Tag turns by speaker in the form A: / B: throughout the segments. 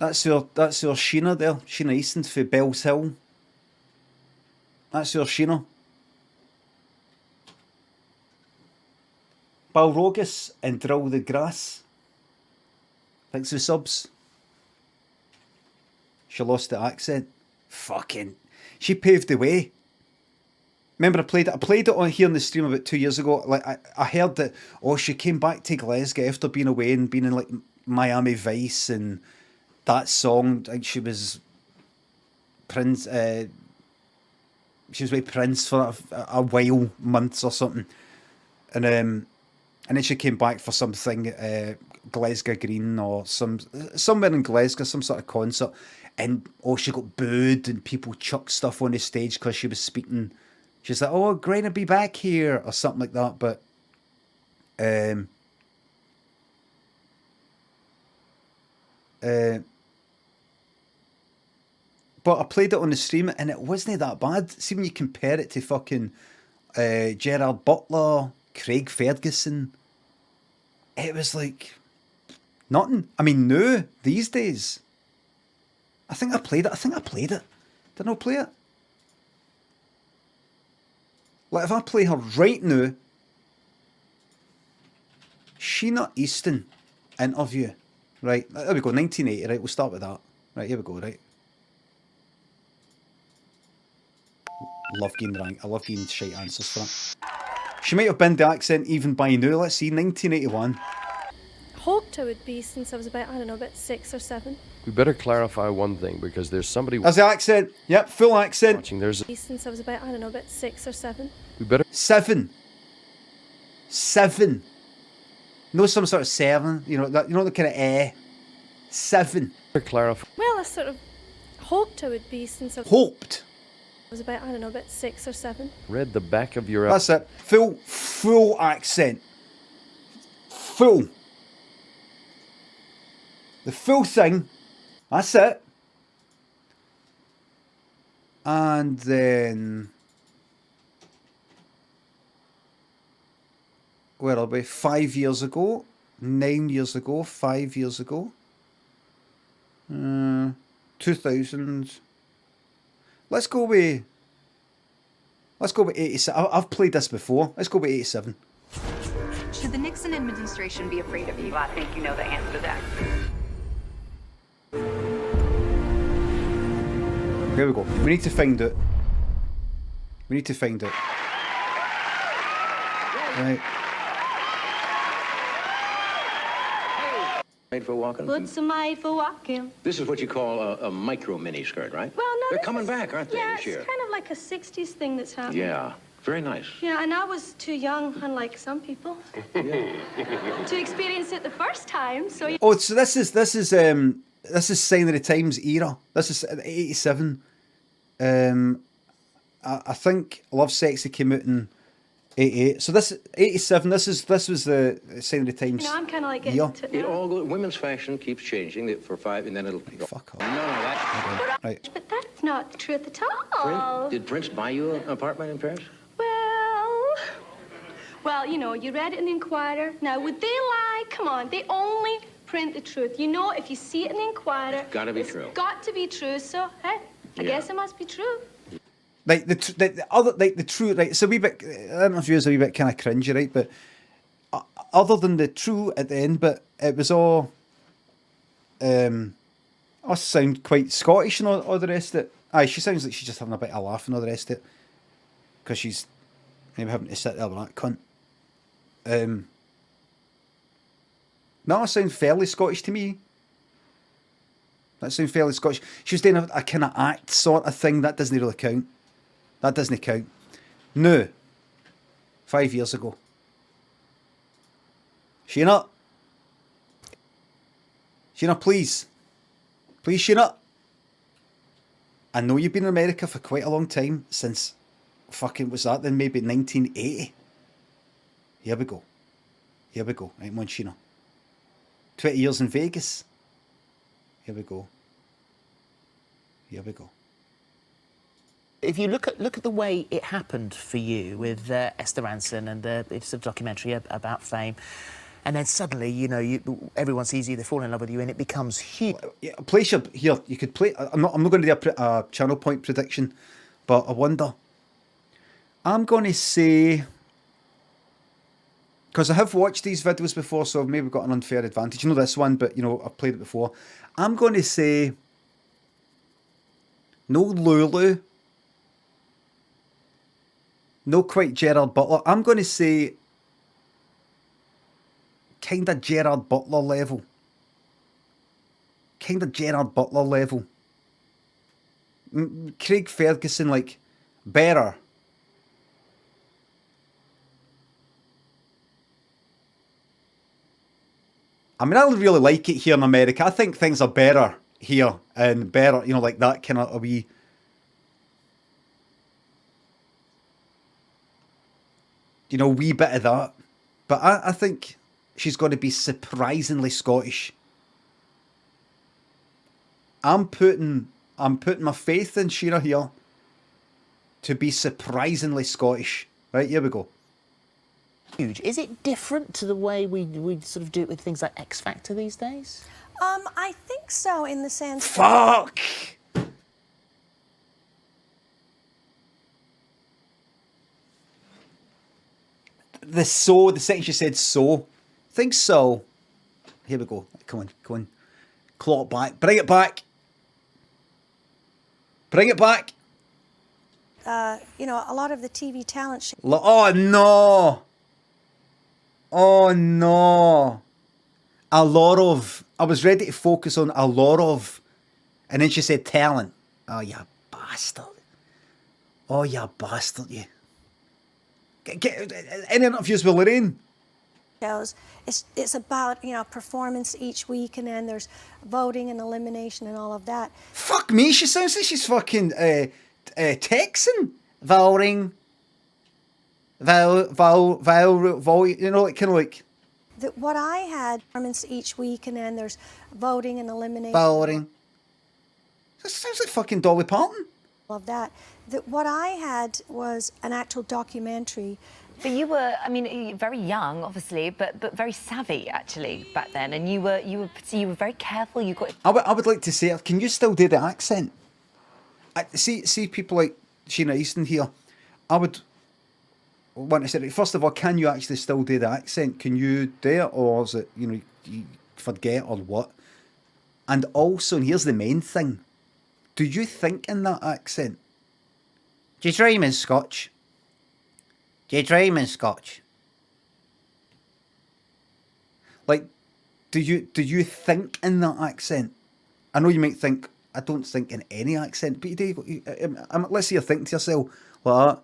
A: That's your Sheena there. Sheena Easton for Bells Hill. That's your Sheena. Balrogis and Drill the Grass. Thanks for the subs. She lost the accent. Fucking. She paved the way. Remember I played it on here on the stream about 2 years ago. Like I heard that, oh, she came back to Glasgow after being away and being in like Miami Vice, and that song, like she was Prince, she was with Prince for a while, months or something. And then she came back for something, Glasgow Green or somewhere in Glasgow, some sort of concert. And oh, she got booed and people chucked stuff on the stage because she was speaking. She's like, oh, great to be back here or something like that. But but I played it on the stream and it wasn't that bad. See, when you compare it to fucking Gerard Butler, Craig Ferguson, it was like nothing. I mean, no, these days. I think I played it. Did I not play it? Like, if I play her right now, Sheena Easton interview. Right, there we go, 1980, right, we'll start with that. Right, here we go, right. Love getting rank. I love getting shite answers for that. She might have been the accent even by now. Let's see, 1981.
B: Hoped I would be since I was about, I don't know, about 6 or 7.
C: We better clarify one thing because there's somebody.
A: There's the accent. Yep, full accent.
C: Watching. There's.
B: Since I was about, I don't know, about 6 or 7.
C: We better.
A: 7. No, some sort of 7. You know that. You know the kind of 7.
C: Clarify.
B: Well, I sort of hoped I would be since I was about, I don't know, about 6 or 7.
C: Read the back of your.
A: That's it. Full accent. Full. The full thing. That's it. And then where are we? 5 years ago, 9 years ago, 5 years ago. 2000. Let's go with 87. I've played this before. Let's go with 87.
D: Should the Nixon administration be afraid of you?
E: Well, I think you know the answer to that.
A: Here we go. We need to find it. Right.
F: Made for walking?
B: Boots are made for walking.
F: This is what you call a micro mini skirt, right?
B: Well, no,
F: they're coming back, aren't they,
B: yeah,
F: this year?
B: it's kind of like a 60s thing that's happening.
F: Yeah, very nice.
B: Yeah, and I was too young, unlike some people, to experience it the first time. So.
A: Oh, so this is Sign of the Times era. This is 87. I think Love Sexy came out in 88. So this 87. This was the Sign of the Times.
B: You know, I'm kind of like getting into it now.
F: It all goes, women's fashion keeps changing for 5, and then it'll go.
A: Fuck off.
F: No, that's
A: Right.
B: But that's not the truth at all.
F: Did Prince buy you an apartment in Paris?
B: Well, you know, you read it in the Inquirer. Now, would they lie? Come on, they only print the truth. You know, if you see it in the Inquirer,
F: Gotta be true.
B: Got to be true. So, hey, I guess it must be true.
A: Like the true, right? It's a wee bit. I don't know if you was a wee bit kind of cringy, right? But other than the true at the end, but it was all. I sound quite Scottish and all the rest of it. Aye, she sounds like she's just having a bit of a laugh and all the rest of it, because she's maybe having to sit there with that cunt. No, I sound fairly Scottish to me. That sounds fairly Scottish. She was doing a kind of act sort of thing. That doesn't really count. That doesn't count. No. 5 years ago. Sheena, please. Please, Sheena. I know you've been in America for quite a long time, since fucking, was that then maybe 1980? Here we go. Right, come on, Sheena. 20 years in Vegas. Here we go.
G: If you look at the way it happened for you with Esther Ranson and the sort of documentary about fame,
E: and then suddenly, you know, everyone sees you, they fall in love with you, and it becomes huge.
A: Yeah, place your here. You could play. I'm not going to do a channel point prediction, but I wonder. I'm going to say, because I have watched these videos before, so I've maybe got an unfair advantage. You know this one, but you know I've played it before. I'm going to say no Lulu, no quite Gerard Butler. I'm going to say kind of Gerard Butler level. Kind of Gerard Butler level. Craig Ferguson, like, better. I mean, I really like it here in America. I think things are better here and better, you know, like that kind of a wee... You know, wee bit of that. But I think she's going to be surprisingly Scottish. I'm putting my faith in Sheena here to be surprisingly Scottish. Right, here we go.
E: Huge. Is it different to the way we sort of do it with things like X Factor these days?
G: I think so, in the sense...
A: Fuck! The second she said so. I think so. Here we go. Come on, come on. Claw it back. Bring it back. Bring it back.
G: You know, a lot of the TV talent...
A: Oh, no. Oh, no. A lot of... I was ready to focus on a lot of... And then she said talent. Oh, you bastard. Oh, you bastard, you. Get any interviews with Lorraine?
G: It's about, you know, performance each week, and then there's voting and elimination and all of that.
A: Fuck me, she sounds like she's fucking Texan. Voting. You know, like kind of like...
G: What I had, performance each week, and then there's voting and elimination.
A: Voting. That sounds like fucking Dolly Parton.
G: Of that. What I had was an actual documentary.
H: But you were, I mean, very young, obviously, but very savvy actually back then, and you were very careful. You got.
A: I would like to say, can you still do the accent? See people like Sheena Easton here. I would want to say, first of all, can you actually still do the accent? Can you do it, or is it, you know, you forget or what? And also, and here's the main thing: do you think in that accent? Do you dream in Scotch? Do you dream in Scotch? Like, do you think in that accent? I know you might think, I don't think in any accent, but you do. Let's say you think to yourself like that.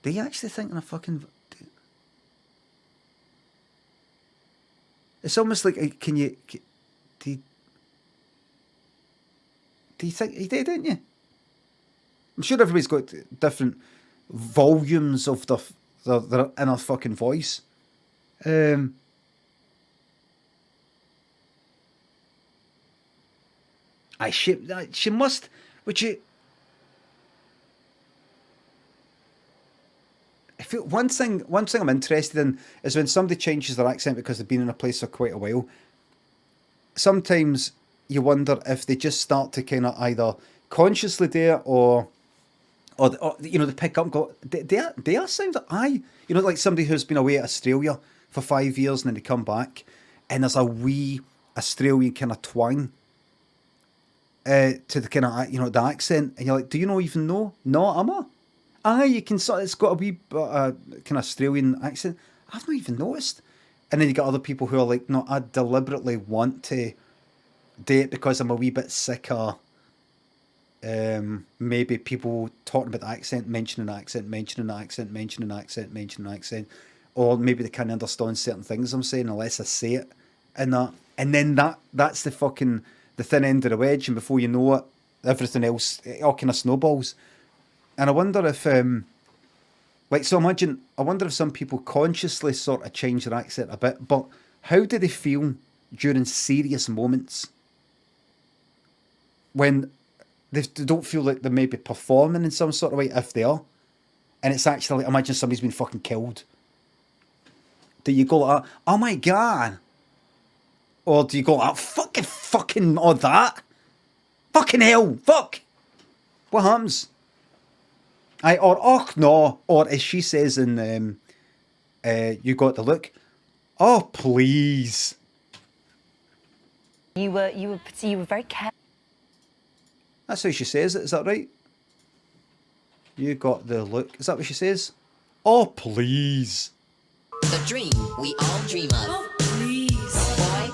A: Do you actually think in a fucking... It's almost like, do you think you did, didn't you? I'm sure everybody's got different volumes of their inner fucking voice. She must, would you... I feel one thing I'm interested in is when somebody changes their accent because they've been in a place for quite a while. Sometimes you wonder if they just start to kind of either consciously do it or you know, they pick up and go, they are sound like you know, like somebody who's been away at Australia for 5 years and then they come back and there's a wee Australian kind of twang to the kind of, you know, the accent, and you're like, do you not even know? No, am I? You can sort. It's got a wee kind of Australian accent. I've not even noticed. And then you got other people who are like, no, I deliberately want to do it because I'm a wee bit sick of maybe people talking about the accent, mentioning the accent, mentioning the accent, mentioning the accent, mentioning the accent, or maybe they can't understand certain things I'm saying unless I say it, and then that's the fucking the thin end of the wedge, and before you know it, everything else, it all kind of snowballs. And I wonder if, I wonder if some people consciously sort of change their accent a bit, but how do they feel during serious moments when they don't feel like they may be performing in some sort of way, if they are, and it's actually, imagine somebody's been fucking killed. Do you go like that? Oh my god. Or do you go like fucking or that? Fucking hell, fuck. What happens? Or oh no, or as she says in You Got the Look, oh please.
H: You were very careful.
A: That's how she says it, is that right? You got the look. Is that what she says? Oh please.
I: The dream we all dream of. Oh, please. Boy.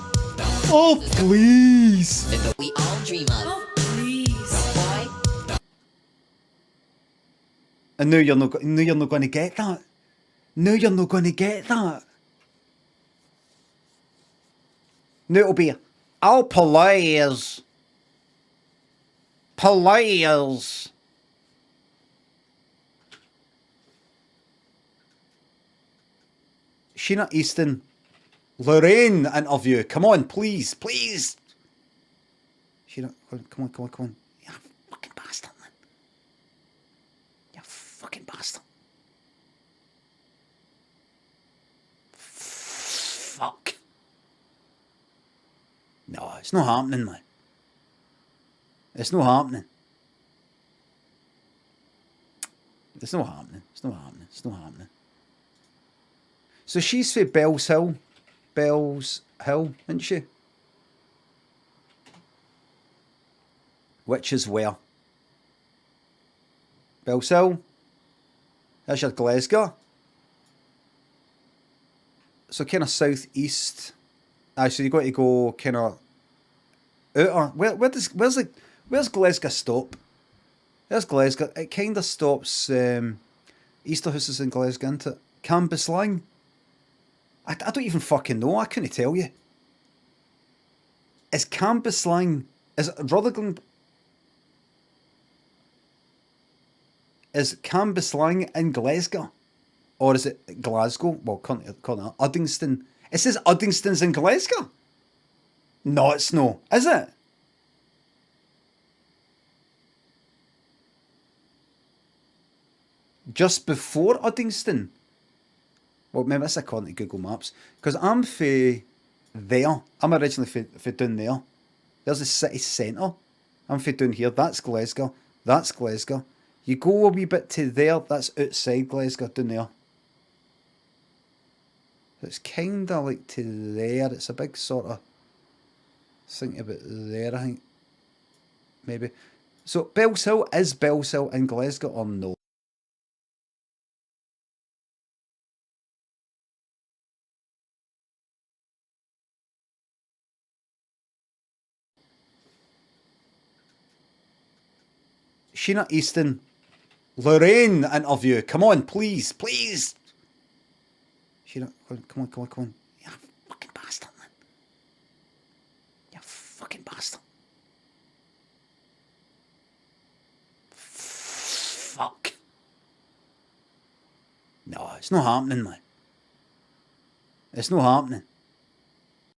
A: Oh please.
I: That we all dream of. Oh, please. Boy.
A: And now you're not going to get that. Now you're not going to get that. Now it'll be, oh please. Please. Sheena Easton, Lorraine interview. Come on, please, please. Sheena, come on. You fucking bastard, man. You fucking bastard. Fuck. No, it's not happening, man. It's not happening. It's not happening. It's not happening. It's not happening. So she's for Bells Hill. Bells Hill, isn't she? Which is where? Bells Hill. There's your Glasgow. So kind of southeast. So you got to go kind of outer. Where's Glasgow stop? There's Glasgow. It kind of stops. Easterhouse is in Glasgow, isn't it? Cambuslang. I don't even fucking know. I couldn't tell you. Is Cambuslang... Is Rutherglen... Is Cambuslang in Glasgow? Or is it Glasgow? Well, call it Uddingston. It says Uddingston's in Glasgow. No, it's no. Is it? Just before Uddingston? Well, maybe that's according to Google Maps. Because I'm for there. I'm originally for down there. There's the city centre. I'm for down here. That's Glasgow. That's Glasgow. You go a wee bit to there. That's outside Glasgow, down there. So it's kind of like to there. It's a big sort of... Think about there, I think. Maybe. So Bells Hill, is Bells Hill in Glasgow or no? Sheena Easton, Lorraine interview. Come on, please, please. Sheena, come on. You fucking bastard, man. You fucking bastard. Fuck. No, it's not happening, man. It's not happening.